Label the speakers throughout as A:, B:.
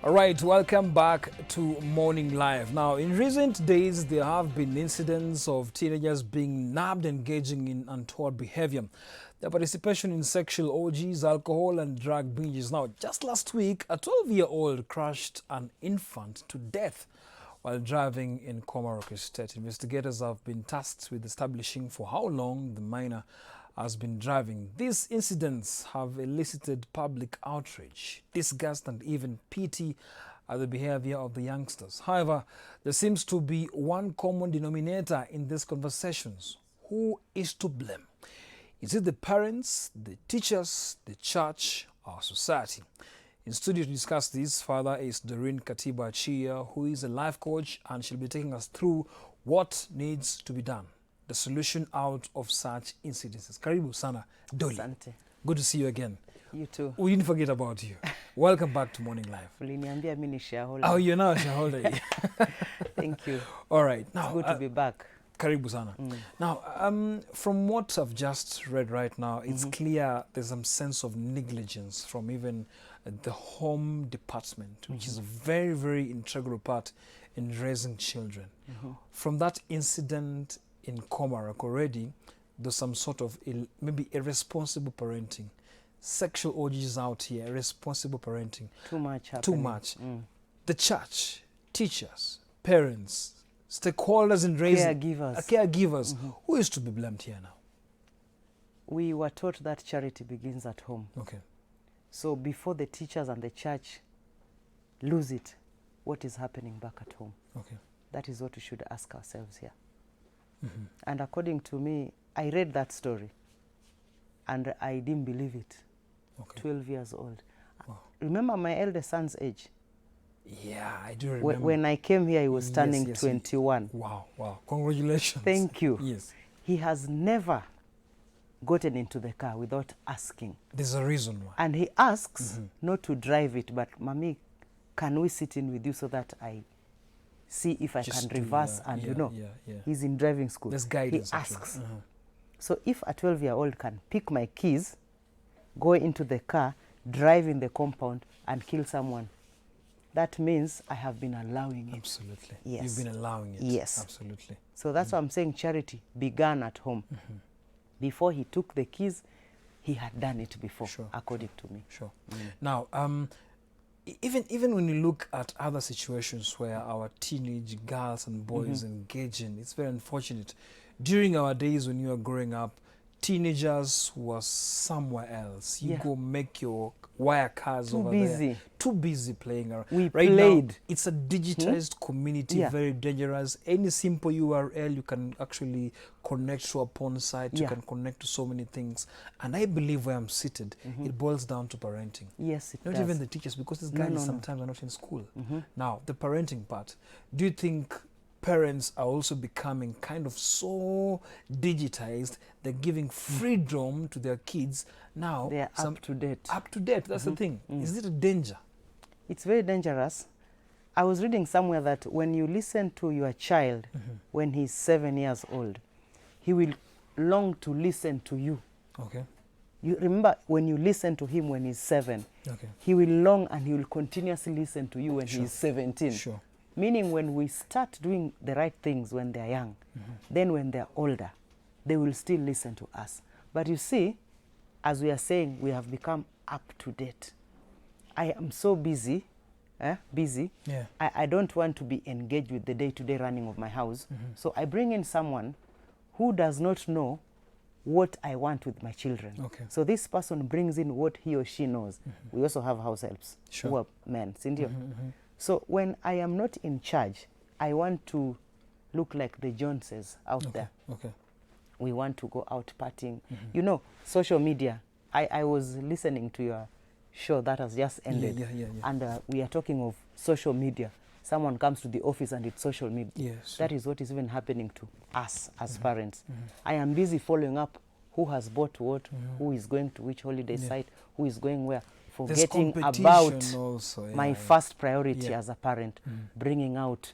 A: All right, welcome back to Morning Live. Now, in recent days, there have been incidents of teenagers being nabbed engaging in untoward behavior. Their participation in sexual orgies, alcohol, and drug binges. Now, just last week, a 12-year-old crushed an infant to death while driving in Comarock State. Investigators have been tasked with establishing for how long the minor has been driving. These incidents have elicited public outrage, disgust, and even pity at the behavior of the youngsters. However, there seems to be one common denominator in these conversations. Who is to blame? Is it the parents, the teachers, the church, or society? In studio to discuss this further is Doreen Katiba Chia, who is a life coach, and she'll be taking us through what needs to be done, the solution out of such incidences. Karibu sana, Dolly.
B: Asante.
A: Good to see you again.
B: You too.
A: We didn't forget about you. Welcome back to Morning Live.
B: Uliniambia mimi ni shareholder.
A: Oh, you're now a shareholder.
B: Thank you.
A: All right. Now,
B: it's good to be back.
A: Karibu sana. Now, from what I've just read right now, it's clear there's some sense of negligence from even the home department, which is a very, very integral part in raising children. From that incident in Comarock already, there's some sort of maybe irresponsible parenting. Sexual orgies out here, irresponsible parenting.
B: Too much happening.
A: Too much. The church, teachers, parents, stakeholders in raising... Caregivers. Who is to be blamed here now?
B: We were taught that charity begins at home.
A: Okay.
B: So before the teachers and the church lose it, what is happening back at home?
A: Okay.
B: That is what we should ask ourselves here. And according to me, I read that story and I didn't believe it.
A: Okay.
B: 12 years old.
A: Wow.
B: Remember my eldest son's age?
A: Yeah, I do remember.
B: When I came here, he was turning 21.
A: Wow, wow. Congratulations.
B: Thank you.
A: Yes.
B: He has never gotten into the car without asking.
A: There's a reason why.
B: And he asks not to drive it, but Mommy, can we sit in with you so that I see if I can reverse and he's in driving school.
A: There's guidance.
B: He asks. So if a 12-year-old can pick my keys, go into the car, drive in the compound and kill someone, that means I have been allowing it.
A: Absolutely.
B: Yes.
A: You've been allowing it.
B: Yes.
A: Absolutely.
B: So that's why I'm saying charity began at home. Before he took the keys, he had done it before, according to me.
A: Sure. Now, even when you look at other situations where our teenage girls and boys engage in, it's very unfortunate. During our days when you were growing up, teenagers were somewhere else. You go make your wire cars over there. Too busy playing around.
B: We
A: right
B: played.
A: Now, it's a digitized community, very dangerous. Any simple URL, you can actually connect to a porn site. You can connect to so many things. And I believe where I'm seated, it boils down to parenting.
B: Yes, it
A: Not
B: does.
A: even the teachers, because these guys sometimes are not in school. Now, the parenting part, do you think parents are also becoming kind of so digitized, they're giving freedom to their kids now?
B: They are up to date.
A: Up to date, that's the thing. Is it a danger?
B: It's very dangerous. I was reading somewhere that when you listen to your child when he's 7 years old, he will long to listen to you.
A: Okay.
B: You remember when you listen to him when he's 7, he will long and he will continuously listen to you when he's 17.
A: Sure.
B: Meaning when we start doing the right things when they're young, then when they're older, they will still listen to us. But you see, as we are saying, we have become up to date. I am so busy, I don't want to be engaged with the day-to-day running of my house. So I bring in someone who does not know what I want with my children.
A: Okay.
B: So this person brings in what he or she knows. We also have house helps who are men. So when I am not in charge, I want to look like the Joneses out there.
A: Okay.
B: We want to go out partying. You know, social media. I was listening to your show that has just ended. And we are talking of social media. Someone comes to the office and it's social media.
A: Yes.
B: That is what is even happening to us as parents. I am busy following up who has bought what, who is going to which holiday site, who is going where. Forgetting about
A: also,
B: my first priority as a parent, bringing out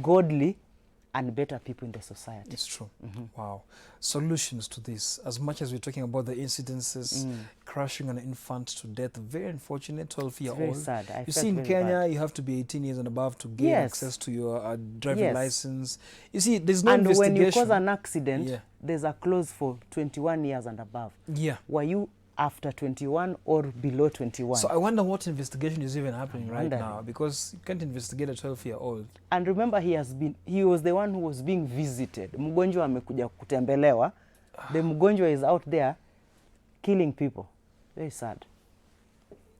B: godly and better people in the society.
A: It's true. Wow. Solutions to this. As much as we're talking about the incidences, crushing an infant to death, very unfortunate, 12-year-old.
B: Very sad. I
A: You
B: felt
A: see, in
B: very
A: Kenya,
B: bad.
A: you have to be 18 years and above to gain
B: Yes.
A: access to your driving
B: Yes.
A: license. You see, there's no
B: And
A: investigation.
B: when you cause an accident,
A: Yeah.
B: there's a clause for 21 years and above.
A: Yeah.
B: Were you after 21 or below 21?
A: So I wonder what investigation is even happening right
B: wondering.
A: now, because you can't investigate a 12-year-old.
B: And remember, he was the one who was being visited. Mgonjwa amekuja kutembelewa. The mgonjwa is out there killing people. Very sad.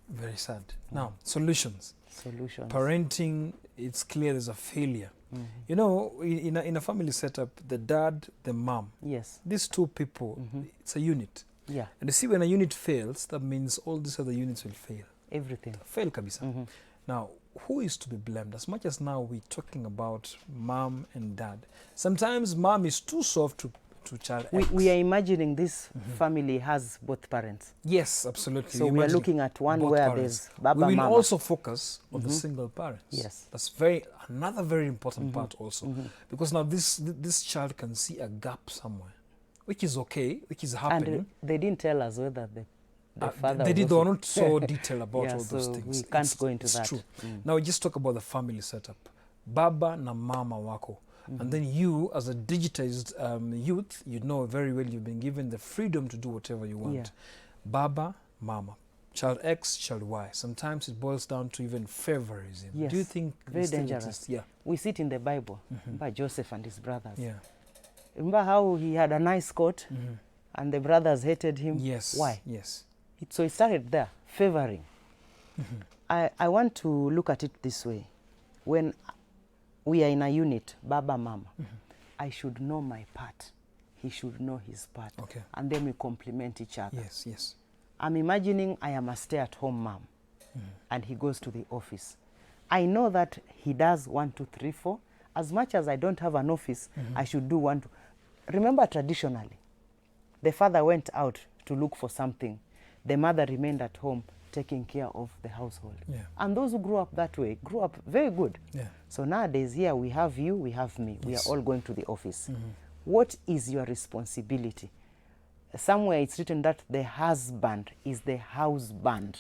A: Very sad. Now, solutions.
B: Solutions.
A: Parenting, it's clear there's a failure. You know, in a family setup, the dad, the mom,
B: Yes.
A: these two people, it's a unit.
B: Yeah.
A: And you see, when a unit fails, that means all these other units will fail.
B: Everything.
A: Fail kabisa. Now, who is to be blamed? As much as now we're talking about mom and dad, sometimes mom is too soft to child X.
B: We are imagining this family has both parents.
A: Yes, absolutely.
B: So we are
A: Imagine
B: looking at one
A: both
B: where
A: parents.
B: there's Baba,
A: We will
B: Mama.
A: also focus on the single parents.
B: Yes.
A: That's another very important part also. Because now this child can see a gap somewhere, which is okay, which is happening.
B: And they didn't tell us whether the father
A: They
B: was
A: were
B: also-
A: not so detailed about
B: Yeah,
A: all those
B: so
A: things.
B: we can't go into
A: it's
B: that.
A: True. Now we just talk about the family setup. Baba na mama wako. And then you, as a digitized youth, you know very well you've been given the freedom to do whatever you want.
B: Yeah.
A: Baba, mama. Child X, child Y. Sometimes it boils down to even favorism.
B: Yes.
A: Do you think
B: Very
A: this thing
B: dangerous.
A: exists? Yeah.
B: We see it in the Bible by Joseph and his brothers.
A: Yeah.
B: Remember how he had a nice coat and the brothers hated him?
A: Yes.
B: Why?
A: Yes.
B: So it started there, favoring. I want to look at it this way. When we are in a unit, Baba, Mama, I should know my part. He should know his part.
A: Okay.
B: And then we complement each other.
A: Yes, yes.
B: I'm imagining I am a stay-at-home mom and he goes to the office. I know that he does 1, 2, 3, 4. As much as I don't have an office, I should do 1, 2. Remember, traditionally, the father went out to look for something. The mother remained at home taking care of the household.
A: Yeah.
B: And those who grew up that way grew up very good.
A: Yeah.
B: So nowadays, here we have you, we have me. We are
A: Yes.
B: all going to the office. What is your responsibility? Somewhere it's written that the husband is the house band.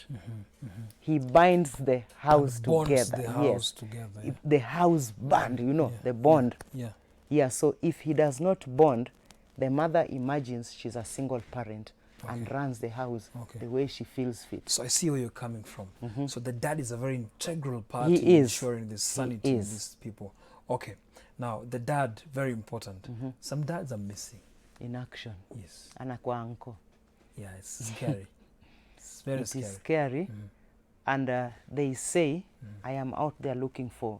B: He binds the house
A: Bonds
B: together.
A: the house together. Yeah.
B: The house band, you know,
A: Yeah.
B: the bond.
A: Yeah.
B: Yeah, so if he does not bond, the mother imagines she's a single parent and runs the house
A: Okay.
B: the way she feels fit.
A: So I see where you're coming from. So the dad is a very integral part
B: He
A: in
B: is.
A: ensuring the sanity
B: He
A: of
B: is.
A: these people. Okay. Now, the dad, very important. Some dads are missing.
B: In action.
A: Yes.
B: Anakuwa uncle.
A: Yeah, it's scary. It's very
B: It
A: scary.
B: is scary. And they say, I am out there looking for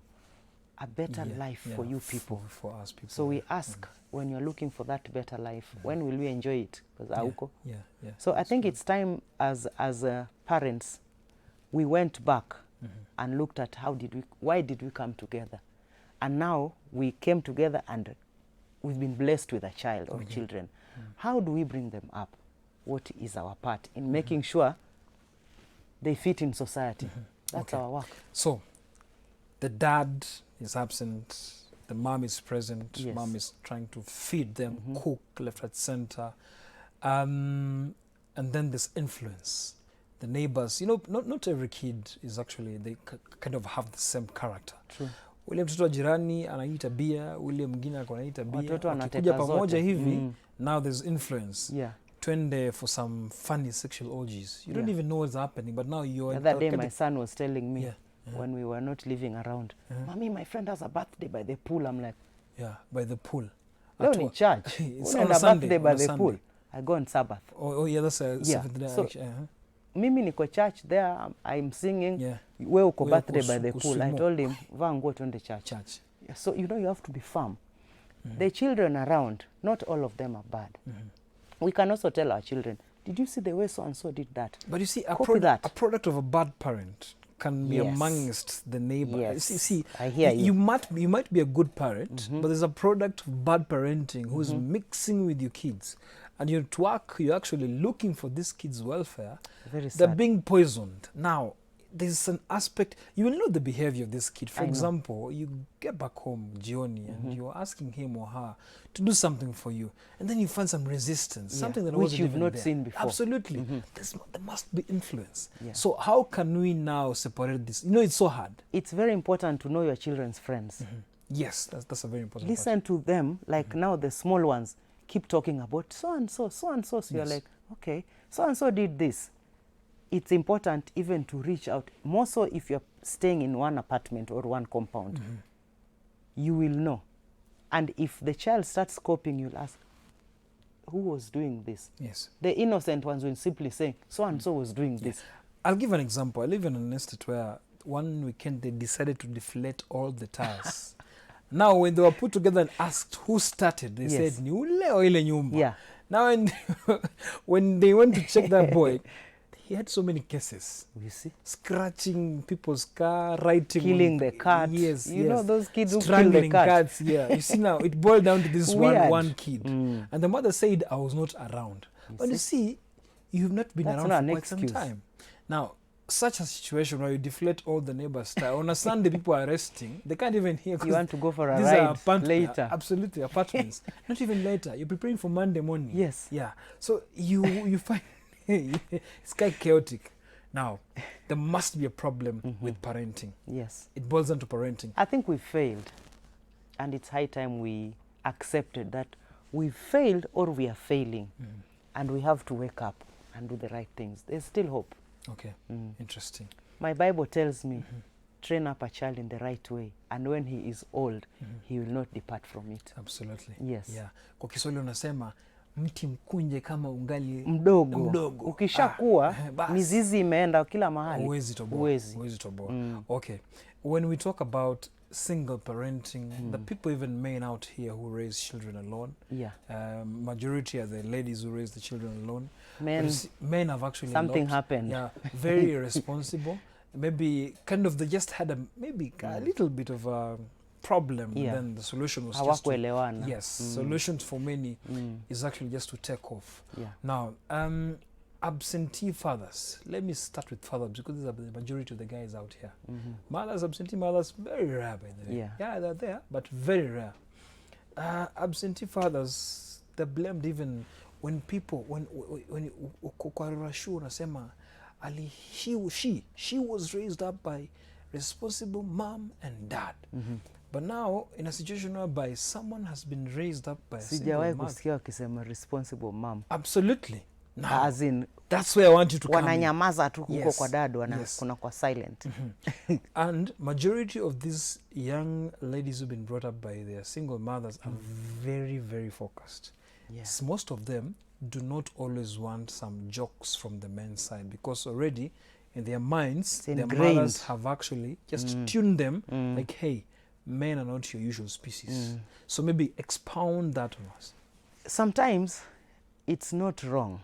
B: a better
A: Yeah,
B: life
A: yeah,
B: for you people.
A: For us people.
B: So we
A: yeah.
B: ask, when you're looking for that better life, when will we enjoy it? Because auko.
A: Yeah, yeah.
B: So I think it's time as parents, we went back and looked at why did we come together? And now we came together and we've been blessed with a child or children. How do we bring them up? What is our part in making sure they fit in society? That's
A: Okay.
B: our work.
A: So, the dad is absent, the mom is present,
B: Yes.
A: mom is trying to feed them, cook left, right, center. And then this influence. The neighbors, you know, not every kid is actually, they kind of have the same character.
B: True.
A: Ule mtoto wa jirani anaita bia, ule mwingine ako anaita bia.
B: Watoto wanateka
A: Wakikuja pamoja
B: zote.
A: hivi, now there's influence.
B: Yeah.
A: Twende for some funny sexual orgies. You don't
B: Yeah.
A: even know what's happening, but now you're...
B: The other day,
A: kind
B: my
A: of-
B: son was telling me
A: Yeah.
B: when we were not living around, Mommy, my friend has a birthday by the pool. I'm like,
A: Yeah, by the pool.
B: leo
A: At
B: ni
A: what?
B: church.
A: It's
B: Unaenda
A: on a Sunday,
B: birthday by
A: on a
B: the
A: Sunday.
B: pool. I go on Sabbath.
A: Oh yeah, that's a seventh day.
B: So-
A: actually,
B: Mimi niko church there, I'm singing.
A: Yeah.
B: We uko
A: We
B: birthday
A: uko
B: by the pool. I
A: kusumo.
B: told him, vaa nguo twende church.
A: Church.
B: Yeah, so, you know, you have to be firm. The children around, not all of them are bad. We can also tell our children, did you see the way so-and-so did that?
A: But you see, a
B: Copy that.
A: product of a bad parent can be
B: Yes.
A: amongst the neighbor.
B: Yes.
A: See,
B: I hear you.
A: You might be a good parent, but there's a product of bad parenting who's mixing with your kids. And you're at work, you're actually looking for this kid's welfare.
B: Very
A: They're
B: sad.
A: being poisoned. Now, there's an aspect, you will know the behavior of this kid. For
B: I know.
A: example, you get back home, Gioni, and you're asking him or her to do something for you, and then you find some resistance,
B: Yeah,
A: something that
B: which
A: wasn't
B: you've
A: even
B: not
A: there.
B: seen before.
A: Absolutely. There must be influence.
B: Yeah.
A: So how can we now separate this? You know, it's so hard.
B: It's very important to know your children's friends.
A: Yes, that's a very important
B: Listen to them, like now the small ones keep talking about so and so, so and so. So you're
A: Yes.
B: like, okay, so and so did this. It's important even to reach out, more so if you're staying in one apartment or one compound. You will know. And if the child starts copying, you'll ask, who was doing this?
A: Yes.
B: The innocent ones will simply say, so and so was doing this.
A: I'll give an example. I live in an estate where one weekend they decided to deflate all the tires. Now, when they were put together and asked who started, they
B: Yes.
A: said, "Ni ule o ile nyumba."
B: Yeah.
A: Now, when they went to check that boy, he had so many cases.
B: You see?
A: Scratching people's car, writing.
B: Killing the cat.
A: Yes,
B: You
A: yes.
B: know those kids who kill the
A: Strangling
B: cat.
A: cats, yeah. You see now, it boiled down to this
B: Weird.
A: one kid. And the mother said, I was not around. But you see, you've not been
B: That's
A: around
B: not
A: for
B: an
A: quite some
B: excuse.
A: time. Now, such a situation where you deflate all the neighbors' tire. On a Sunday, people are resting. They can't even hear. 'cause
B: You want to go for a
A: these
B: ride
A: are
B: later.
A: Absolutely, apartments. Not even later. You're preparing for Monday morning.
B: Yes.
A: Yeah. So you find it's quite chaotic. Now, there must be a problem with parenting.
B: Yes.
A: It boils down to parenting.
B: I think we failed. And it's high time we accepted that we failed or we are failing. And we have to wake up and do the right things. There's still hope.
A: Okay. Interesting.
B: My Bible tells me, train up a child in the right way, and when he is old, he will not depart from it.
A: Absolutely.
B: Yes.
A: Yeah. Kwa Kiswahili unasema mti mkunje kama ungali
B: Mdogo. Ukishakuwa,
A: basi.
B: mizizi imeenda kila mahali.
A: Huwezi toboa.
B: Huwezi.
A: Huwezi toboa. Okay. When we talk about single parenting, the people, even men out here who raise children alone,
B: Yeah.
A: majority are the ladies who raise the children alone.
B: Men,
A: But you see, men have actually
B: something
A: not,
B: happened.
A: Yeah, very irresponsible. Maybe kind of they just had a little bit of a problem.
B: Yeah.
A: Then the solution was just to,
B: Hawakuelewana.
A: yes, solutions for many is actually just to take off.
B: Yeah.
A: Now, absentee fathers. Let me start with fathers because these are the majority of the guys out here. Mothers, absentee mothers, very rare by the way.
B: Yeah.
A: Yeah, they're there, but very rare. Absentee fathers, they're blamed even when people, when Kokarashu unasema, she was raised up by responsible mom and dad. But now, in a situation whereby someone has been raised up by a single
B: Sijawahi
A: mother.
B: kusikia wakisema responsible mom.
A: Absolutely. Now,
B: As in,
A: that's where I want you to come in.
B: wananyamaza tu huko
A: Yes.
B: kwa dad,
A: Yes.
B: kuna kwa silent.
A: And majority of these young ladies who've been brought up by their single mothers are very, very focused.
B: Yes.
A: Most of them do not always want some jokes from the men's side because already in their minds,
B: It's
A: their
B: ingrained.
A: mothers have actually just tuned them like, hey, men are not your usual species. So maybe expound that on us.
B: Sometimes it's not wrong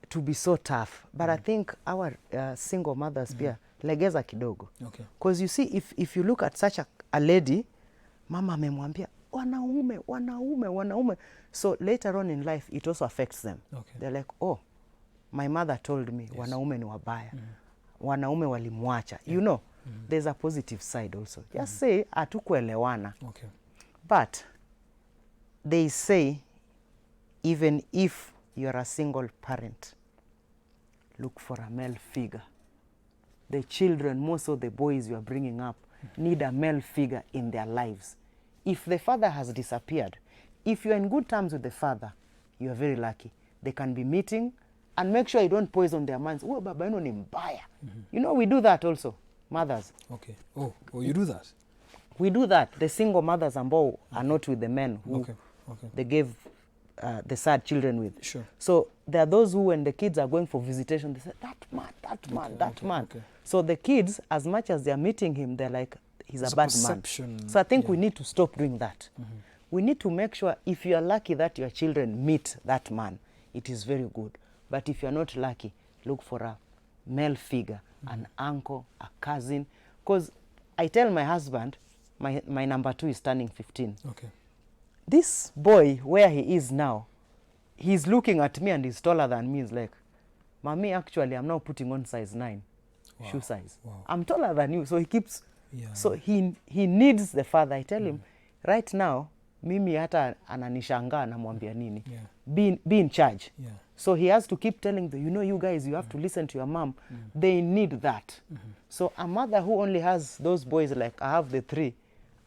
B: to be so tough, but I think our single mothers pia legeza kidogo.
A: Okay.
B: Because you see, if you look at such a lady, mama amemwambia wanaume. So later on in life, it also affects them.
A: Okay.
B: They're like, oh, my mother told me wanaume ni wabaya. Wanaume walimwacha. You know, there's a positive side also. Just say, hatukuelewana.
A: Okay.
B: But they say, even if you're a single parent, look for a male figure. The children, most of the boys you are bringing up, need a male figure in their lives. If the father has disappeared, if you're in good terms with the father, you are very lucky. They can be meeting and make sure you don't poison their minds. Oh, baba yenu ni mbaya. You know, we do that also, mothers.
A: Okay. Oh, you do that?
B: We do that. The single mothers ambao are not with the men who
A: Okay.
B: they gave the sad children with.
A: Sure.
B: So there are those who, when the kids are going for visitation, they say, that man.
A: Okay.
B: So the kids, as much as they're meeting him, they're like, he's
A: It's
B: a
A: a
B: bad
A: perception,
B: man. So I think
A: yeah.
B: we need to stop doing that. We need to make sure if you are lucky that your children meet that man, it is very good. But if you're not lucky, look for a male figure, an uncle, a cousin. Because I tell my husband, my number 2 is turning 15.
A: Okay.
B: This boy, where he is now, he's looking at me and he's taller than me. He's like, Mommy, actually, I'm now putting on size 9 shoe size.
A: Wow.
B: I'm taller than you. So he keeps,
A: Yeah.
B: so he needs the father. I tell him, right now, mimi hata ananishangaa namwambia nini.
A: Yeah.
B: Be in charge.
A: Yeah.
B: So he has to keep telling them, you know, you guys, you have to listen to your mom. They need that. So a mother who only has those boys, like I have the 3,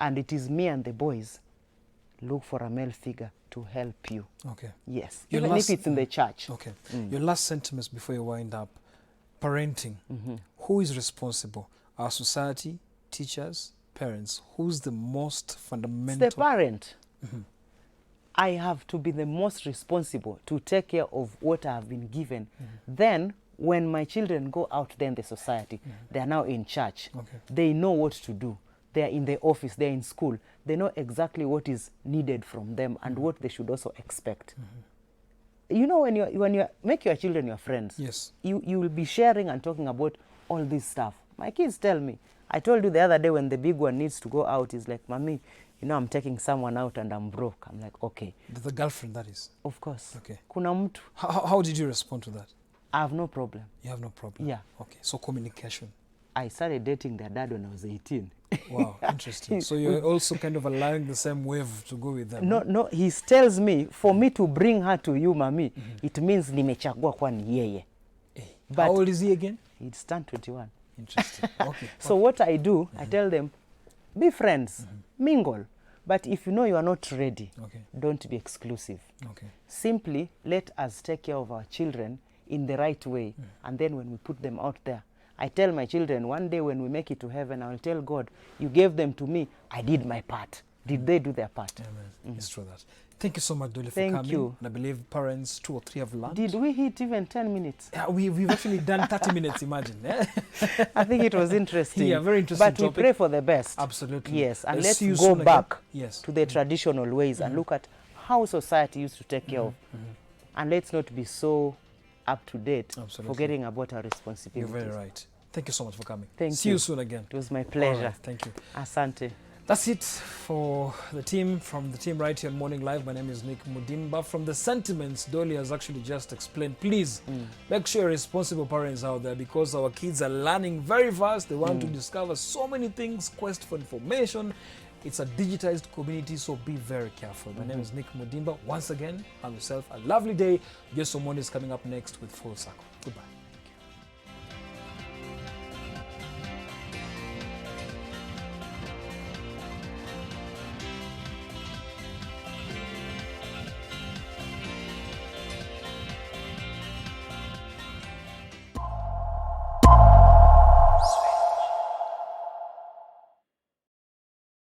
B: and it is me and the boys, look for a male figure to help you.
A: Okay.
B: Yes.
A: Your
B: Even
A: last,
B: if it's in the church.
A: Okay. Your last sentiments before you wind up. Parenting. Who is responsible? Our society, teachers, parents. Who's the most fundamental?
B: It's the parent. I have to be the most responsible to take care of what I have been given. Then, when my children go out there in the society, they are now in church.
A: Okay.
B: They know what to do. They are in the office, they are in school. They know exactly what is needed from them and what they should also expect. You know, when you make your children your friends,
A: Yes.
B: you will be sharing and talking about all this stuff. My kids tell me, I told you the other day when the big one needs to go out, he's like, Mommy, you know, I'm taking someone out and I'm broke. I'm like, okay.
A: The girlfriend, that is.
B: Of course.
A: Okay.
B: Kuna mtu.
A: How did you respond to that?
B: I have no problem.
A: You have no problem?
B: Yeah.
A: Okay. So communication.
B: I started dating their dad when I was 18.
A: Wow, interesting. So you're also kind of allowing the same wave to go with them?
B: No, no, he tells me, for me to bring her to you, Mami, it means nimechagua kwa ni yeye.
A: But how old is he again?
B: He's turned 21.
A: Interesting. Okay.
B: So what I do, I tell them, be friends, mingle. But if you know you are not ready, don't be exclusive.
A: Okay.
B: Simply let us take care of our children in the right way. And then when we put them out there, I tell my children, one day when we make it to heaven, I will tell God, you gave them to me, I did my part. Did they do their part?
A: Amen. It's true that. Thank you so much, Dolly, for
B: Thank
A: coming.
B: you.
A: And I believe parents 2 or 3 have learned.
B: Did we hit even 10 minutes?
A: Yeah, we've actually done 30 minutes, imagine.
B: I think it was interesting.
A: Yeah, very interesting
B: But
A: topic.
B: we pray for the best.
A: Absolutely.
B: Yes, and
A: See
B: let's
A: you
B: go
A: soon
B: back
A: again. Yes.
B: to the traditional ways and look at how society used to take care of. And let's not be so up to date,
A: Absolutely.
B: forgetting about our
A: You're
B: responsibilities.
A: very right. Thank you so much for coming.
B: Thank
A: See you soon again.
B: It was my pleasure.
A: All right, thank you.
B: Asante.
A: That's it for the team, from the team right here on Morning Live. My name is Nick Mudimba. From the sentiments Dolly has actually just explained, please make sure you're responsible parents out there, because our kids are learning very fast. They want to discover so many things, quest for information. It's a digitized community, so be very careful. My name is Nick Mudimba. Once again, have yourself a lovely day. Yes, someone is coming up next with Full Circle. Goodbye.